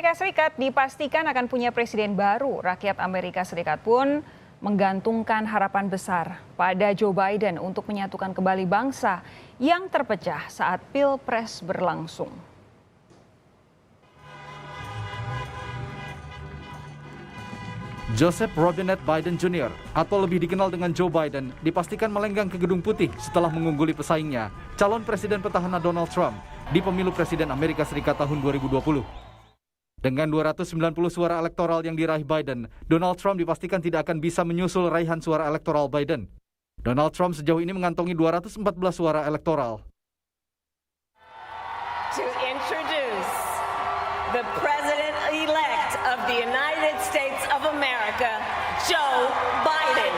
Amerika Serikat dipastikan akan punya presiden baru. Rakyat Amerika Serikat pun menggantungkan harapan besar pada Joe Biden untuk menyatukan kembali bangsa yang terpecah saat Pilpres berlangsung. Joseph Robinette Biden Jr. atau lebih dikenal dengan Joe Biden dipastikan melenggang ke Gedung Putih setelah mengungguli pesaingnya, calon presiden petahana Donald Trump, di pemilu presiden Amerika Serikat tahun 2020. Dengan 290 suara elektoral yang diraih Biden, Donald Trump dipastikan tidak akan bisa menyusul raihan suara elektoral Biden. Donald Trump sejauh ini mengantongi 214 suara elektoral. To introduce the President-elect of the United States of America, Joe Biden.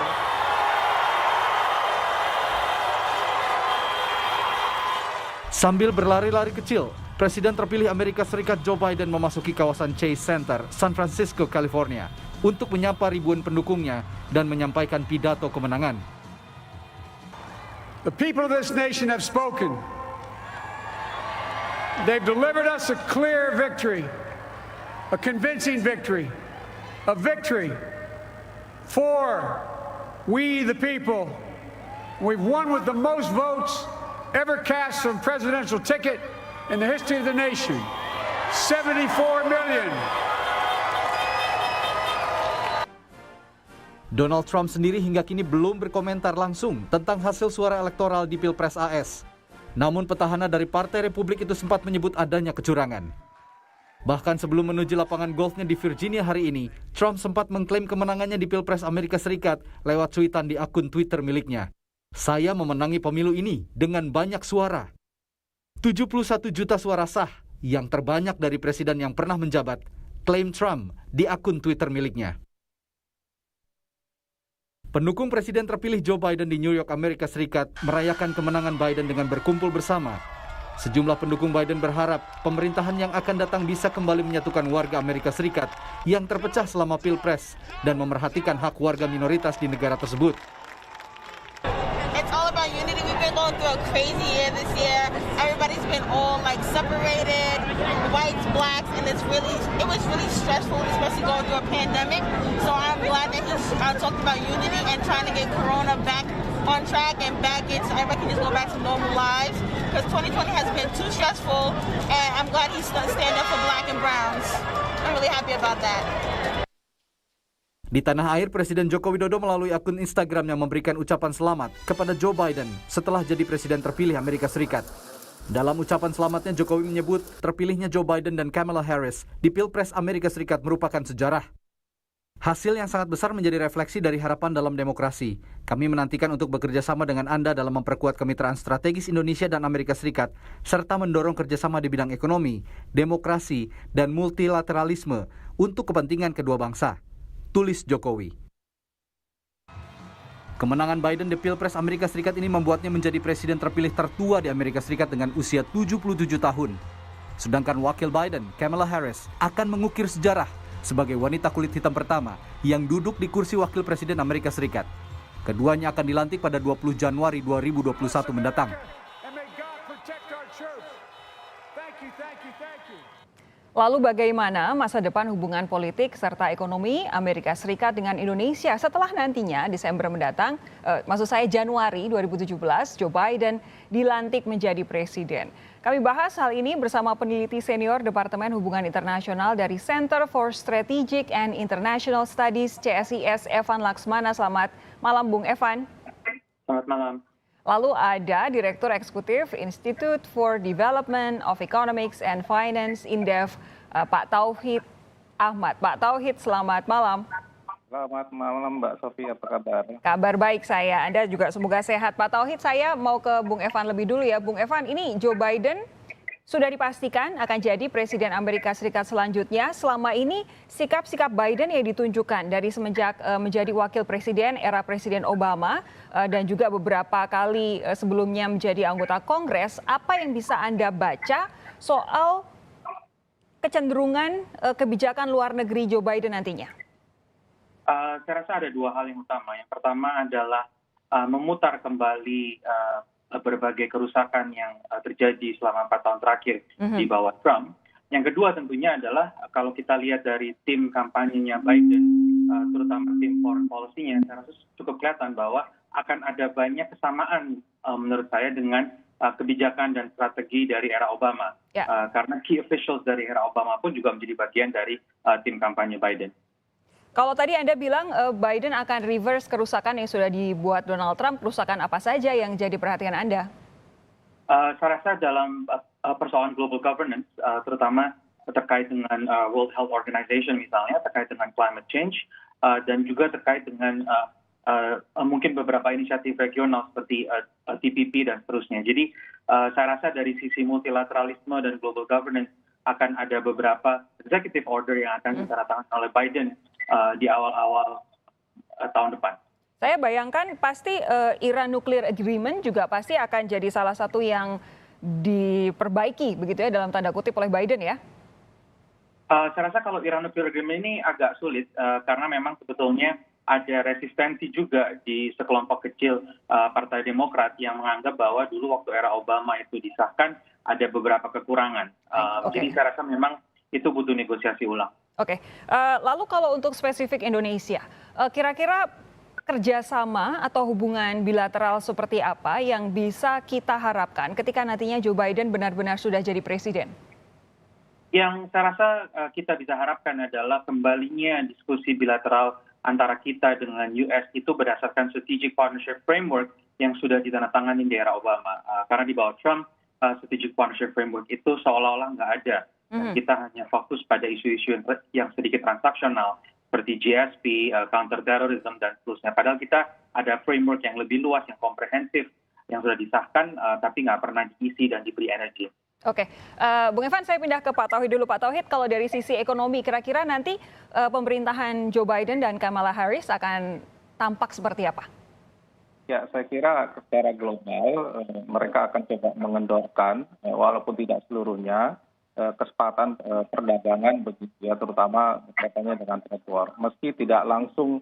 Sambil berlari-lari kecil, Presiden terpilih Amerika Serikat Joe Biden memasuki kawasan Chase Center, San Francisco, California, untuk menyapa ribuan pendukungnya dan menyampaikan pidato kemenangan. The people of this nation have spoken. They've delivered us a clear victory, a convincing victory, a victory for we the people. We've won with the most votes ever cast from presidential ticket in the history of the nation. 74 million. Donald Trump sendiri hingga kini belum berkomentar langsung tentang hasil suara elektoral di Pilpres AS. Namun petahana dari Partai Republik itu sempat menyebut adanya kecurangan. Bahkan sebelum menuju lapangan golfnya di Virginia hari ini, Trump sempat mengklaim kemenangannya di Pilpres Amerika Serikat lewat cuitan di akun Twitter miliknya. Saya memenangi pemilu ini dengan banyak suara. 71 juta suara sah, yang terbanyak dari presiden yang pernah menjabat, klaim Trump di akun Twitter miliknya. Pendukung presiden terpilih Joe Biden di New York, Amerika Serikat merayakan kemenangan Biden dengan berkumpul bersama. Sejumlah pendukung Biden berharap pemerintahan yang akan datang bisa kembali menyatukan warga Amerika Serikat yang terpecah selama Pilpres dan memerhatikan hak warga minoritas di negara tersebut. It's all about unity. We've been going through a crazy year this year. Everybody's been all like separated, whites, blacks, and it was really stressful, especially going through a pandemic. So I'm glad that he's talking about unity and trying to get Corona back on track and back in so everybody can just go back to normal lives. Because 2020 has been too stressful, and I'm glad he's stand up for black and browns. I'm really happy about that. Di tanah air, Presiden Joko Widodo melalui akun Instagramnya memberikan ucapan selamat kepada Joe Biden setelah jadi presiden terpilih Amerika Serikat. Dalam ucapan selamatnya, Jokowi menyebut terpilihnya Joe Biden dan Kamala Harris di Pilpres Amerika Serikat merupakan sejarah. Hasil yang sangat besar menjadi refleksi dari harapan dalam demokrasi. Kami menantikan untuk bekerja sama dengan Anda dalam memperkuat kemitraan strategis Indonesia dan Amerika Serikat, serta mendorong kerjasama di bidang ekonomi, demokrasi, dan multilateralisme untuk kepentingan kedua bangsa, tulis Jokowi. Kemenangan Biden di Pilpres Amerika Serikat ini membuatnya menjadi presiden terpilih tertua di Amerika Serikat dengan usia 77 tahun. Sedangkan wakil Biden, Kamala Harris, akan mengukir sejarah sebagai wanita kulit hitam pertama yang duduk di kursi wakil presiden Amerika Serikat. Keduanya akan dilantik pada 20 Januari 2021 mendatang. Lalu bagaimana masa depan hubungan politik serta ekonomi Amerika Serikat dengan Indonesia setelah nantinya Desember mendatang, Januari 2017, Joe Biden dilantik menjadi presiden. Kami bahas hal ini bersama peneliti senior Departemen Hubungan Internasional dari Center for Strategic and International Studies CSIS, Evan Laksmana. Selamat malam, Bung Evan. Selamat malam. Lalu ada Direktur Eksekutif Institute for Development of Economics and Finance, INDEF, Pak Tauhid Ahmad. Pak Tauhid, selamat malam. Selamat malam Mbak Sofi, apa kabar? Kabar baik saya, Anda juga semoga sehat. Pak Tauhid, saya mau ke Bung Evan lebih dulu ya. Bung Evan, ini Joe Biden sudah dipastikan akan jadi Presiden Amerika Serikat selanjutnya. Selama ini sikap-sikap Biden yang ditunjukkan dari semenjak menjadi Wakil Presiden era Presiden Obama dan juga beberapa kali sebelumnya menjadi anggota Kongres, apa yang bisa Anda baca soal kecenderungan kebijakan luar negeri Joe Biden nantinya? Saya rasa ada dua hal yang utama. Yang pertama adalah memutar kembali berbagai kerusakan yang terjadi selama 4 tahun terakhir di bawah Trump. Yang kedua tentunya adalah kalau kita lihat dari tim kampanyenya Biden, terutama tim foreign policy-nya, saya rasa cukup kelihatan bahwa akan ada banyak kesamaan menurut saya dengan kebijakan dan strategi dari era Obama. Ya. Karena key officials dari era Obama pun juga menjadi bagian dari tim kampanye Biden. Kalau tadi Anda bilang Biden akan reverse kerusakan yang sudah dibuat Donald Trump, kerusakan apa saja yang jadi perhatian Anda? Saya rasa dalam persoalan global governance, terutama terkait dengan World Health Organization misalnya, terkait dengan climate change, dan juga terkait dengan mungkin beberapa inisiatif regional seperti TPP dan seterusnya. Jadi saya rasa dari sisi multilateralisme dan global governance akan ada beberapa executive order yang akan ditandatangani oleh Biden di awal-awal tahun depan. Saya bayangkan pasti Iran Nuclear Agreement juga pasti akan jadi salah satu yang diperbaiki begitu ya dalam tanda kutip oleh Biden ya? Saya rasa kalau Iran Nuclear Agreement ini agak sulit karena memang sebetulnya ada resistensi juga di sekelompok kecil Partai Demokrat yang menganggap bahwa dulu waktu era Obama itu disahkan ada beberapa kekurangan. Jadi saya rasa memang itu butuh negosiasi ulang. Oke, lalu kalau untuk spesifik Indonesia, kira-kira kerjasama atau hubungan bilateral seperti apa yang bisa kita harapkan ketika nantinya Joe Biden benar-benar sudah jadi presiden? Yang saya rasa kita bisa harapkan adalah kembalinya diskusi bilateral antara kita dengan US itu berdasarkan Strategic Partnership Framework yang sudah ditandatangani di era Obama. Karena di bawah Trump, Strategic Partnership Framework itu seolah-olah nggak ada. Kita hanya fokus pada isu-isu yang sedikit transaksional, seperti GSP, counterterrorism, dan seterusnya. Padahal kita ada framework yang lebih luas, yang komprehensif, yang sudah disahkan, tapi nggak pernah diisi dan diberi energi. Oke, Bung Evan, saya pindah ke Pak Tauhid dulu. Pak Tauhid, kalau dari sisi ekonomi, kira-kira nanti pemerintahan Joe Biden dan Kamala Harris akan tampak seperti apa? Ya, saya kira secara global mereka akan coba mengendorkan, walaupun tidak seluruhnya, kesempatan perdagangan begitu ya, terutama kaitannya dengan trade war. Meski tidak langsung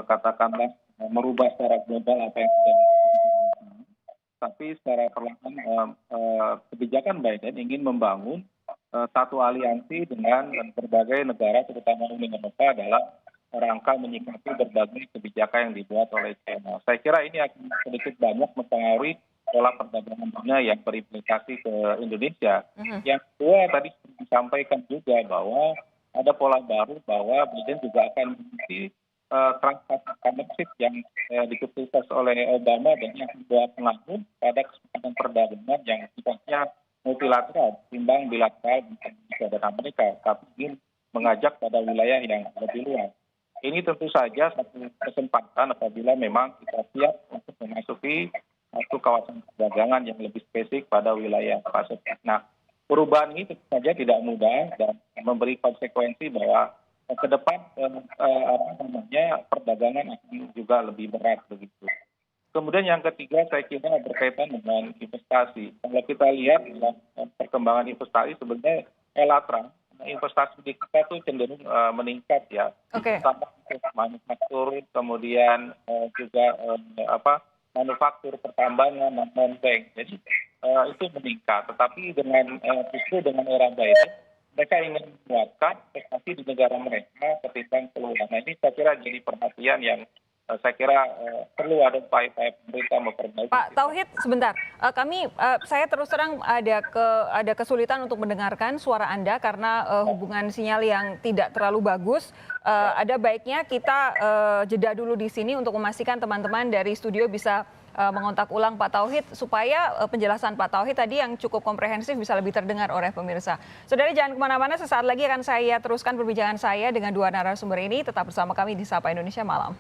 katakanlah merubah secara global apa yang sudah dilakukan, tapi secara perlahan kebijakan Biden ingin membangun satu aliansi dengan berbagai negara, terutama Uni Eropa, dalam rangka menyikapi berbagai kebijakan yang dibuat oleh China. Saya kira ini akan sedikit banyak mempengaruhi pola perdagangan dunia yang berimplikasi ke Indonesia. Yang kedua, tadi disampaikan juga bahwa ada pola baru bahwa Biden juga akan mengikuti Trans-Pacific Partnership yang dikhususkan oleh Obama dan yang membuat pengaruh pada kesempatan perdagangan yang sifatnya multilateral, timbang bilateral dengan Indonesia dan Amerika, tapi ingin mengajak pada wilayah yang lebih luas. Ini tentu saja satu kesempatan apabila memang kita siap untuk memasuki satu kawasan perdagangan yang lebih spesifik pada wilayah Pasifik. Nah, perubahan ini tentu saja tidak mudah dan memberi konsekuensi bahwa ke depan perdagangan akan juga lebih berat begitu. Kemudian yang ketiga saya kira berkaitan dengan investasi. Kalau kita lihat dalam perkembangan investasi sebenarnya Elatra, investasi di kita itu cenderung meningkat ya. Sama manufaktur, kemudian juga manufaktur, pertambangan, dan non-bank. Jadi itu meningkat. Tetapi justru dengan era Biden, mereka ingin menguatkan investasi di negara mereka ketimbang keluar. Nah ini saya kira jadi perhatian yang saya kira perlu ada upaya-upaya pemerintah memperbaiki. Pak Tauhid, sebentar. Saya terus terang ada kesulitan untuk mendengarkan suara Anda karena hubungan sinyal yang tidak terlalu bagus. Ada baiknya kita jeda dulu di sini untuk memastikan teman-teman dari studio bisa mengontak ulang Pak Tauhid supaya penjelasan Pak Tauhid tadi yang cukup komprehensif bisa lebih terdengar oleh pemirsa. Saudara jangan kemana-mana, sesaat lagi akan saya teruskan perbincangan saya dengan dua narasumber ini. Tetap bersama kami di Sapa Indonesia Malam.